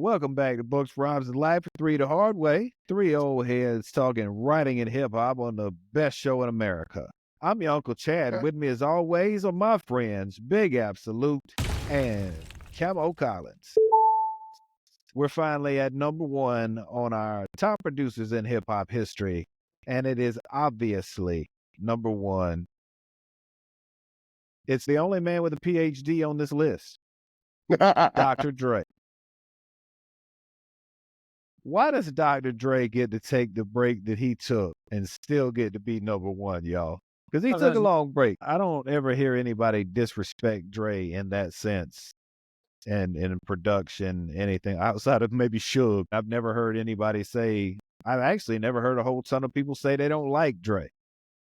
Welcome back to Books, Rhymes, and Life. Three the hard way. Three old heads talking writing and hip hop on the best show in America. I'm your Uncle Chad. With me, as always, are my friends Big Absolute and Camo Collins. We're finally at number one on our top producers in hip hop history, and it is obviously number one. It's the only man with a PhD on this list, Dr. Dre. Why does Dr. Dre get to take the break that he took and still get to be number one, y'all? Because he took a long break. I don't ever hear anybody disrespect Dre in that sense and in production, anything outside of maybe Suge. I've never heard anybody say, I've actually never heard a whole ton of people say they don't like Dre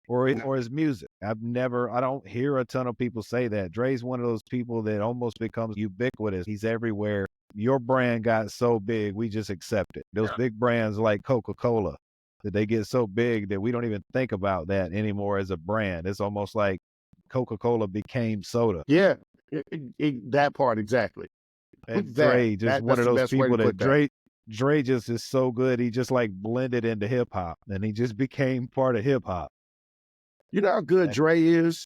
or his music. I don't hear a ton of people say that. Dre's one of those people that almost becomes ubiquitous. He's everywhere. Your brand got so big, we just accept it. Those big brands like Coca-Cola, that they get so big that we don't even think about that anymore as a brand. It's almost like Coca-Cola became soda. Yeah, that part exactly. And Dre, one of those people that Dre just is so good. He just like blended into hip hop and he just became part of hip hop. You know how good Dre is?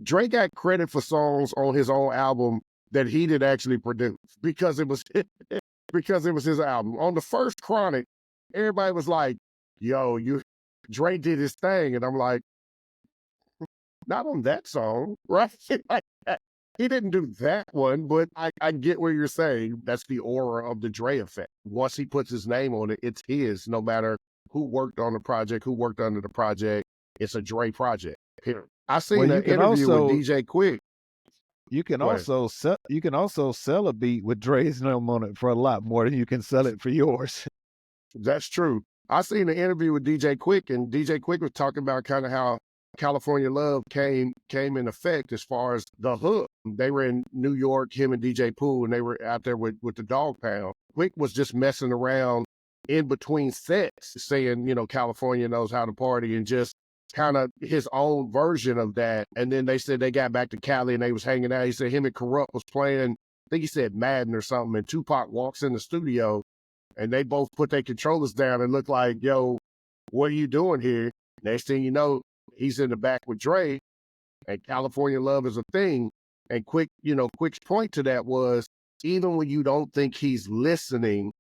Dre got credit for songs on his own album that he did actually produce because it was his album. On the first Chronic, everybody was like, yo, Dre did his thing. And I'm like, not on that song, right? He didn't do that one, but I get what you're saying. That's the aura of the Dre effect. Once he puts his name on it, it's his, no matter who worked on the project, who worked under the project. It's a Dre project. Here, I seen an interview with DJ Quick. You can also sell a beat with Dre's name on it for a lot more than you can sell it for yours. That's true. I seen an interview with DJ Quick, and DJ Quick was talking about kind of how California Love came in effect as far as the hook. They were in New York, him and DJ Pooh, and they were out there with the Dog Pound. Quick was just messing around in between sets, saying, California knows how to party, and just kind of his own version of that. And then they said they got back to Cali and they was hanging out. He said him and Corrupt was playing, I think he said Madden or something, and Tupac walks in the studio and they both put their controllers down and look like, yo, what are you doing here? Next thing you know, he's in the back with Dre, and California Love is a thing. And Quick's point to that was, even when you don't think he's listening,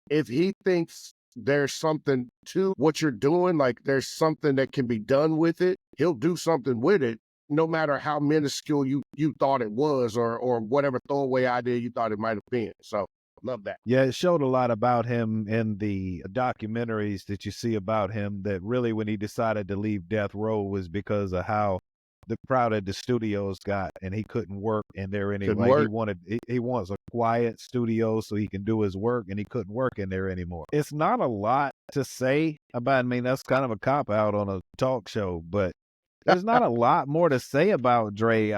if he thinks there's something to what you're doing, like there's something that can be done with it, he'll do something with it, no matter how minuscule you thought it was or whatever throwaway idea you thought it might have been. So love that. Yeah, it showed a lot about him in the documentaries that you see about him, that really when he decided to leave Death Row was because of how crowded the studios got, and he couldn't work in there anyway. He wants a quiet studio so he can do his work, and he couldn't work in there anymore. It's not a lot to say about, that's kind of a cop-out on a talk show, but there's not a lot more to say about Dre.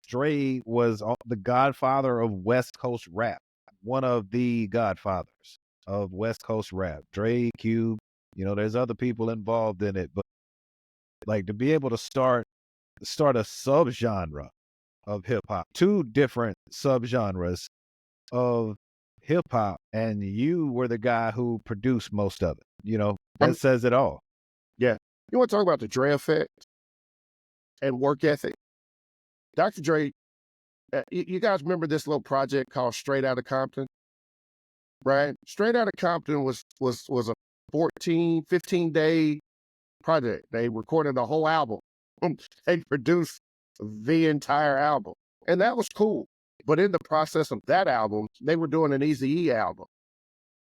Dre was the godfather of West Coast rap, one of the godfathers of West Coast rap. Dre, Cube, there's other people involved in it, but like to be able to start a subgenre of hip hop, two different subgenres of hip hop, and you were the guy who produced most of it. That says it all. Yeah. You want to talk about the Dre effect and work ethic? Dr. Dre, you guys remember this little project called Straight Outta Compton? Right? Straight Outta Compton was a 14, 15-day project. They recorded the whole album. They produced the entire album. And that was cool. But in the process of that album, they were doing an Eazy-E album.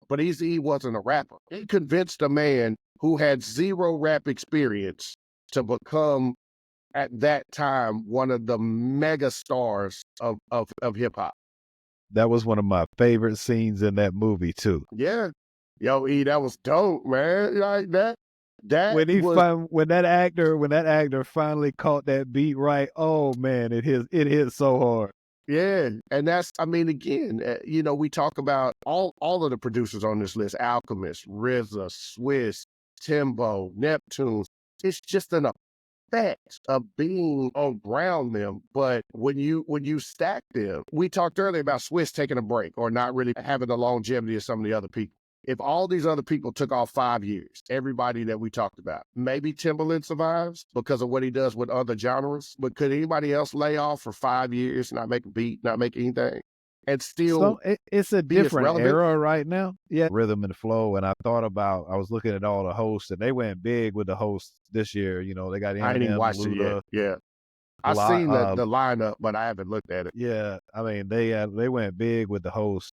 But Eazy-E wasn't a rapper. He convinced a man who had zero rap experience to become, at that time, one of the mega stars of hip hop. That was one of my favorite scenes in that movie too. Yeah. Yo, E, that was dope, man. Like that. When that actor finally caught that beat right, oh man, it hit so hard. Yeah, and that's, again, we talk about all of the producers on this list: Alchemist, RZA, Swiss, Timbo, Neptune. It's just an effect of being around them. But when you stack them, we talked earlier about Swiss taking a break or not really having the longevity of some of the other people. If all these other people took off 5 years, everybody that we talked about, maybe Timberland survives because of what he does with other genres. But could anybody else lay off for 5 years, not make a beat, not make anything, and still So it's a be as different relevant? era right now. Yeah, rhythm and flow. And I thought about, I was looking at all the hosts, and they went big with the hosts this year. You know, they got I ain't even Eminem, watched it yet. Luda, Yeah. I Bla- seen the lineup, but I haven't looked at it. yeah. I mean, they went big with the hosts.